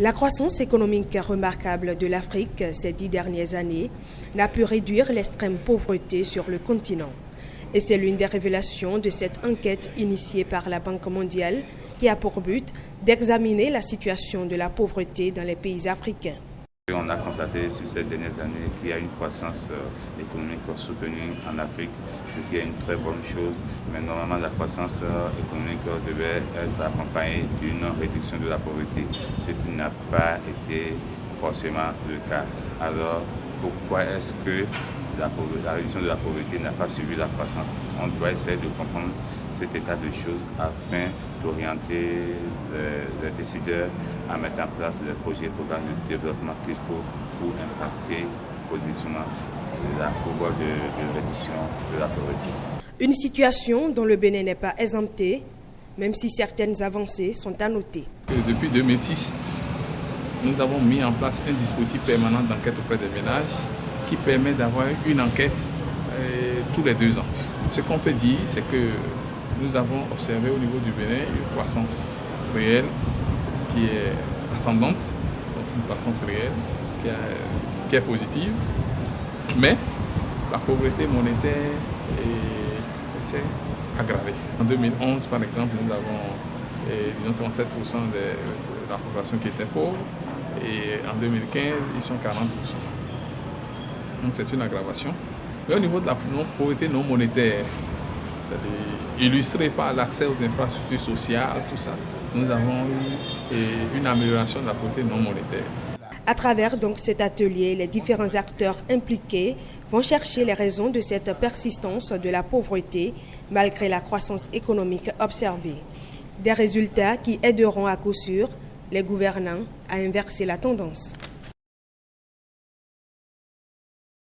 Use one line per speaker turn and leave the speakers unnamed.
La croissance économique remarquable de l'Afrique ces 10 dernières années n'a pu réduire l'extrême pauvreté sur le continent. Et c'est l'une des révélations de cette enquête initiée par la Banque mondiale qui a pour but d'examiner la situation de la pauvreté dans les pays africains.
On a constaté sur ces dernières années qu'il y a une croissance économique soutenue en Afrique, ce qui est une très bonne chose. Mais normalement, la croissance économique devait être accompagnée d'une réduction de la pauvreté, ce qui n'a pas été forcément le cas. Alors, pourquoi est-ce que la réduction de la pauvreté n'a pas suivi la croissance? On doit essayer de comprendre cet état de choses afin d'orienter les décideurs à mettre en place les projets et programmes de développement qu'il faut pour impacter positivement la courbe de réduction de la pauvreté.
Une situation dont le Bénin n'est pas exempté, même si certaines avancées sont à noter.
Depuis 2006, nous avons mis en place un dispositif permanent d'enquête auprès des ménages qui permet d'avoir une enquête tous les 2 ans. Ce qu'on peut dire, c'est que nous avons observé au niveau du Bénin une croissance réelle qui est ascendante, donc une croissance réelle qui est positive, mais la pauvreté monétaire s'est aggravée. En 2011, par exemple, nous avons 37% de la population qui était pauvre, et en 2015, ils sont 40%. Donc c'est une aggravation. Mais au niveau de la pauvreté non monétaire, c'est illustré par l'accès aux infrastructures sociales, tout ça, nous avons eu une amélioration de la pauvreté non monétaire.
À travers donc cet atelier, les différents acteurs impliqués vont chercher les raisons de cette persistance de la pauvreté malgré la croissance économique observée. Des résultats qui aideront à coup sûr les gouvernants à inverser la tendance.